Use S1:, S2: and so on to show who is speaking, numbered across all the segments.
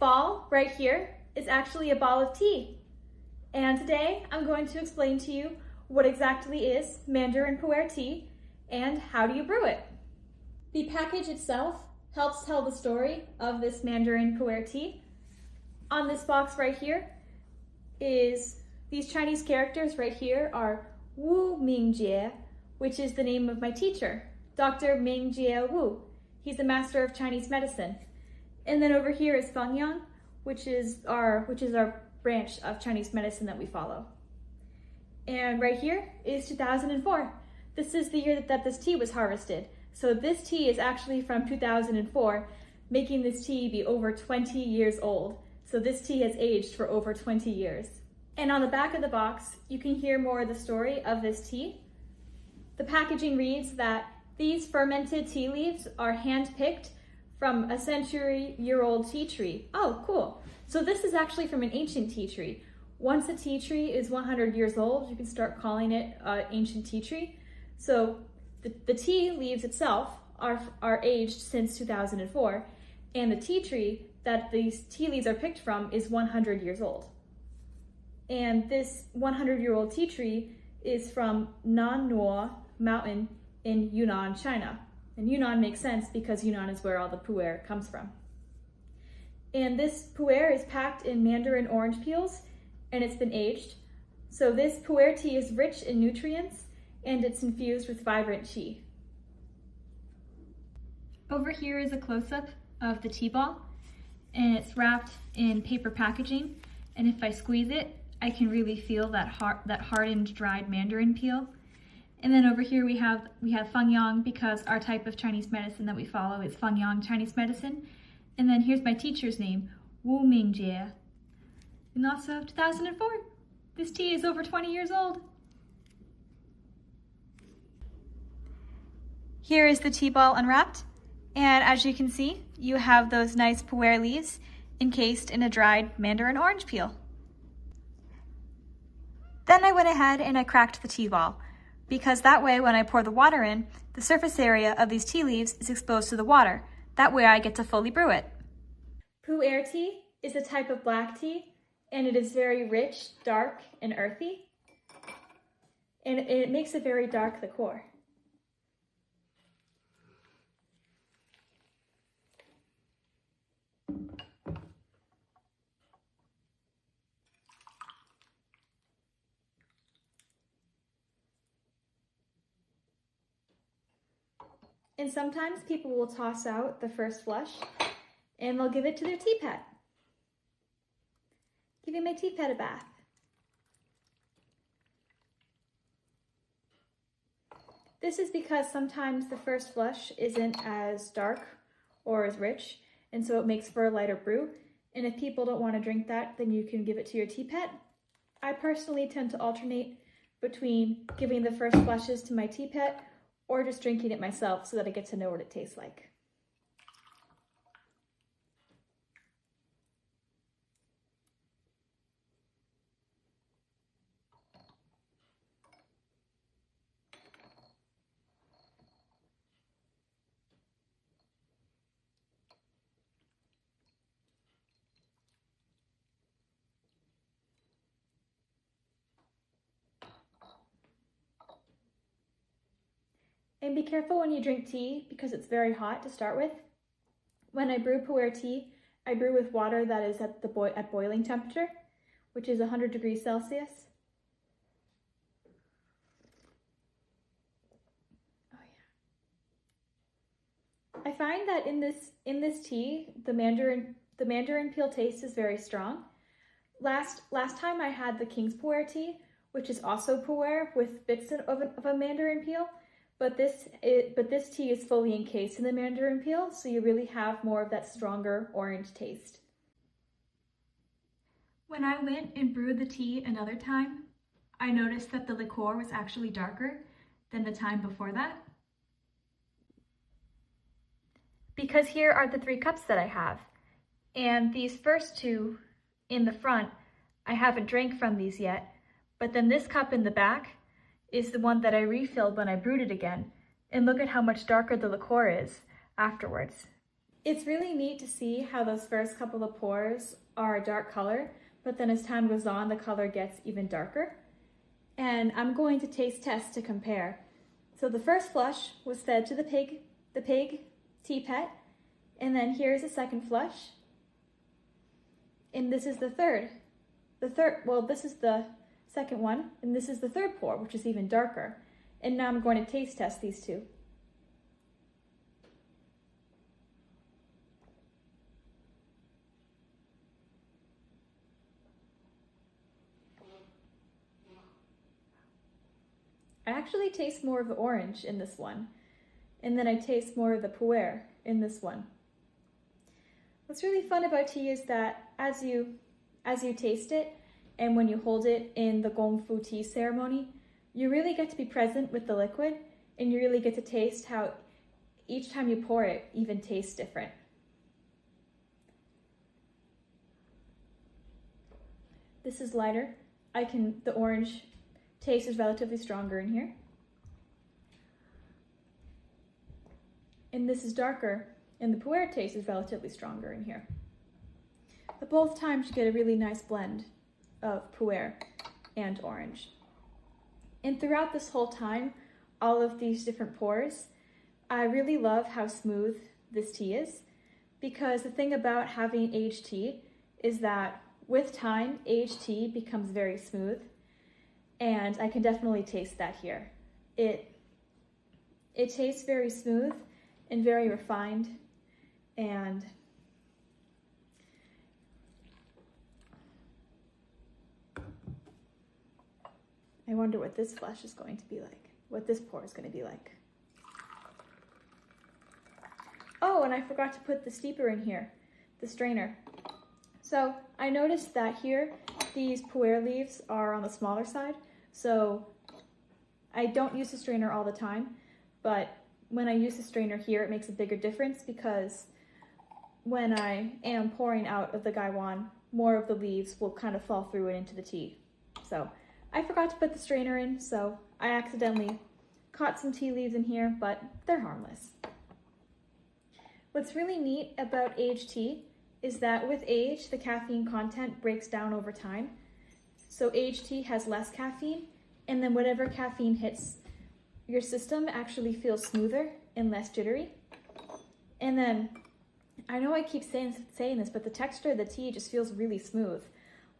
S1: ball right here is actually a ball of tea. And today I'm going to explain to you what exactly is Mandarin pu'er tea and how do you brew it. The package itself helps tell the story of this Mandarin pu'er tea. On this box right here is these Chinese characters right here are Wu Mingjie, which is the name of my teacher, Dr. Mingjie Wu. He's a master of Chinese medicine. And then over here is Fangyang, which is our branch of Chinese medicine that we follow. And right here is 2004. This is the year that this tea was harvested. So this tea is actually from 2004, making this tea be over 20 years old. So this tea has aged for over 20 years. And on the back of the box, you can hear more of the story of this tea. The packaging reads that these fermented tea leaves are hand-picked from a century-year-old tea tree. Oh, cool. So this is actually from an ancient tea tree. Once a tea tree is 100 years old, you can start calling it an ancient tea tree. So the tea leaves itself are aged since 2004, and the tea tree that these tea leaves are picked from is 100 years old. And this 100-year-old tea tree is from Nannuo Mountain in Yunnan, China. And Yunnan makes sense because Yunnan is where all the pu'er comes from. And this pu'er is packed in mandarin orange peels and it's been aged. So this pu'er tea is rich in nutrients and it's infused with vibrant qi. Over here is a close-up of the tea ball and it's wrapped in paper packaging. And if I squeeze it, I can really feel that hardened dried mandarin peel. And then over here we have Fangyang because our type of Chinese medicine that we follow is Fangyang Chinese medicine. And then here's my teacher's name, Wu Mingjie. And also 2004. This tea is over 20 years old. Here is the tea ball unwrapped. And as you can see, you have those nice pu'er leaves encased in a dried mandarin orange peel. Then I went ahead and I cracked the tea ball, because that way when I pour the water in, the surface area of these tea leaves is exposed to the water. That way I get to fully brew it. Pu'er tea is a type of black tea, and it is very rich, dark, and earthy. And it makes a very dark liqueur. And sometimes people will toss out the first flush and they'll give it to their tea pet. Giving my tea pet a bath. This is because sometimes the first flush isn't as dark or as rich, and so it makes for a lighter brew. And if people don't want to drink that, then you can give it to your tea pet. I personally tend to alternate between giving the first flushes to my tea pet or just drinking it myself so that I get to know what it tastes like. And be careful when you drink tea because it's very hot to start with. When I brew pu'er tea, I brew with water that is at boiling temperature, which is 100 degrees Celsius. Oh yeah. I find that in this tea, the mandarin peel taste is very strong. Last time I had the King's pu'er tea, which is also pu'er with bits of a mandarin peel. But this tea is fully encased in the mandarin peel, so you really have more of that stronger orange taste. When I went and brewed the tea another time, I noticed that the liqueur was actually darker than the time before that. Because here are the 3 cups that I have, and these first 2 in the front, I haven't drank from these yet, but then this cup in the back is the one that I refilled when I brewed it again. And look at how much darker the liqueur is afterwards. It's really neat to see how those first couple of pours are a dark color, but then as time goes on, the color gets even darker. And I'm going to taste test to compare. So the first flush was fed to the pig tea pet, and then here's the second flush. And this is the third. Well, this is the second one, and this is the third pour, which is even darker. And now I'm going to taste test these two. I actually taste more of the orange in this one, and then I taste more of the pu'er in this one. What's really fun about tea is that as you taste it, and when you hold it in the gong fu tea ceremony, you really get to be present with the liquid, and you really get to taste how each time you pour it even tastes different. This is lighter. The orange taste is relatively stronger in here. And this is darker, and the pu'er taste is relatively stronger in here. But both times you get a really nice blend of pu'er and orange. And throughout this whole time, all of these different pours, I really love how smooth this tea is, because the thing about having aged tea is that with time, aged tea becomes very smooth. And I can definitely taste that here. It tastes very smooth and very refined, and I wonder what this flush is going to be like, what this pour is going to be like. Oh, and I forgot to put the steeper in here, the strainer. So I noticed that here, these pu'er leaves are on the smaller side, so I don't use the strainer all the time, but when I use the strainer here, it makes a bigger difference because when I am pouring out of the gaiwan, more of the leaves will kind of fall through and into the tea. So I forgot to put the strainer in, so I accidentally caught some tea leaves in here, but they're harmless. What's really neat about aged tea is that with age, the caffeine content breaks down over time. So aged tea has less caffeine, and then whatever caffeine hits your system actually feels smoother and less jittery. And then, I know I keep saying this, but the texture of the tea just feels really smooth.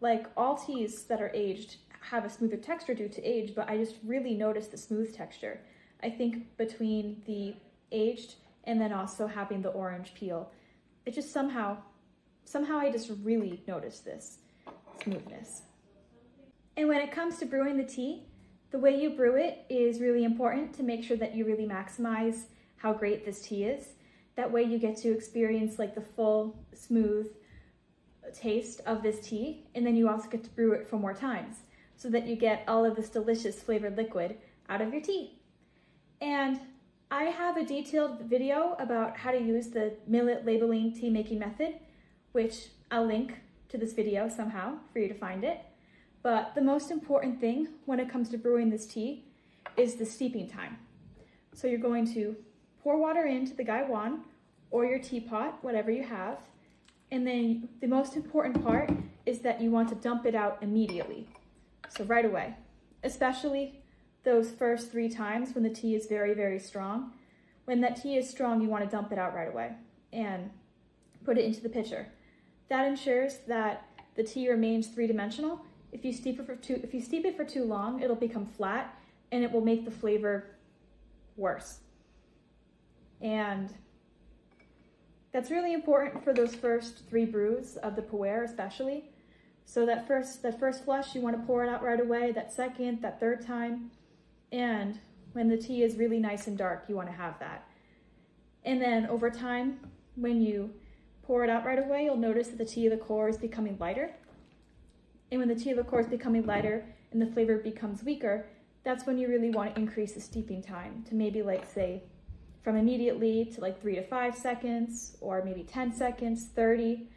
S1: Like all teas that are aged have a smoother texture due to age, but I just really notice the smooth texture. I think between the aged and then also having the orange peel, it just somehow I just really notice this smoothness. And when it comes to brewing the tea, the way you brew it is really important to make sure that you really maximize how great this tea is. That way you get to experience like the full, smooth taste of this tea, and then you also get to brew it for more times so that you get all of this delicious flavored liquid out of your tea. And I have a detailed video about how to use the Millet labeling tea making method, which I'll link to this video somehow for you to find it. But the most important thing when it comes to brewing this tea is the steeping time. So you're going to pour water into the gaiwan or your teapot, whatever you have, and then the most important part is that you want to dump it out immediately. So right away, especially those first 3 times when the tea is very, very strong. When that tea is strong, you want to dump it out right away and put it into the pitcher. That ensures that the tea remains 3-dimensional. If you steep it for too long, it'll become flat and it will make the flavor worse. And that's really important for those first 3 brews of the pu'er especially. So that first flush, you want to pour it out right away, that second, that third time. And when the tea is really nice and dark, you want to have that. And then over time, when you pour it out right away, you'll notice that the tea of the core is becoming lighter. And when the tea of the core is becoming lighter and the flavor becomes weaker, that's when you really want to increase the steeping time to maybe like say from immediately to like 3 to 5 seconds, or maybe 10 seconds, 30.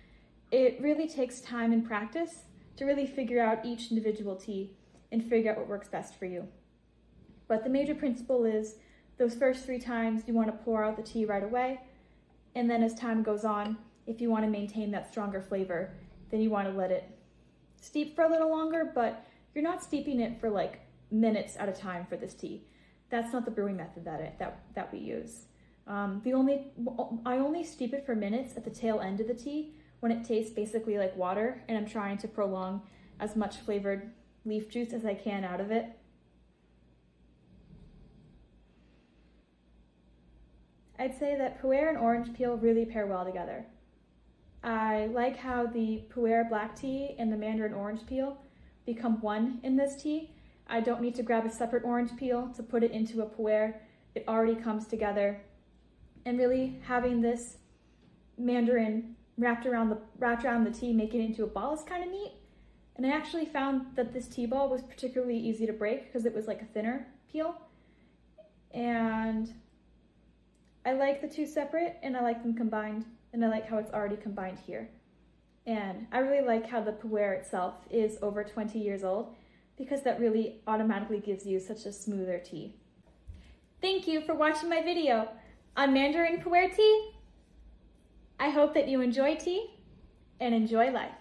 S1: It really takes time and practice to really figure out each individual tea and figure out what works best for you. But the major principle is those first 3 times you want to pour out the tea right away, And then as time goes on, if you want to maintain that stronger flavor, then you want to let it steep for a little longer, but you're not steeping it for like minutes at a time for this tea. That's not the brewing method that we use. I only steep it for minutes at the tail end of the tea when it tastes basically like water and I'm trying to prolong as much flavored leaf juice as I can out of it. I'd say that pu'er and orange peel really pair well together. I like how the pu'er black tea and the mandarin orange peel become one in this tea. I don't need to grab a separate orange peel to put it into a pu'er. It already comes together. And really having this mandarin wrapped around the tea, making it into a ball is kind of neat. And I actually found that this tea ball was particularly easy to break because it was like a thinner peel. And I like the two separate and I like them combined, and I like how it's already combined here. And I really like how the pu'er itself is over 20 years old because that really automatically gives you such a smoother tea. Thank you for watching my video on Mandarin pu'er tea. I hope that you enjoy tea and enjoy life.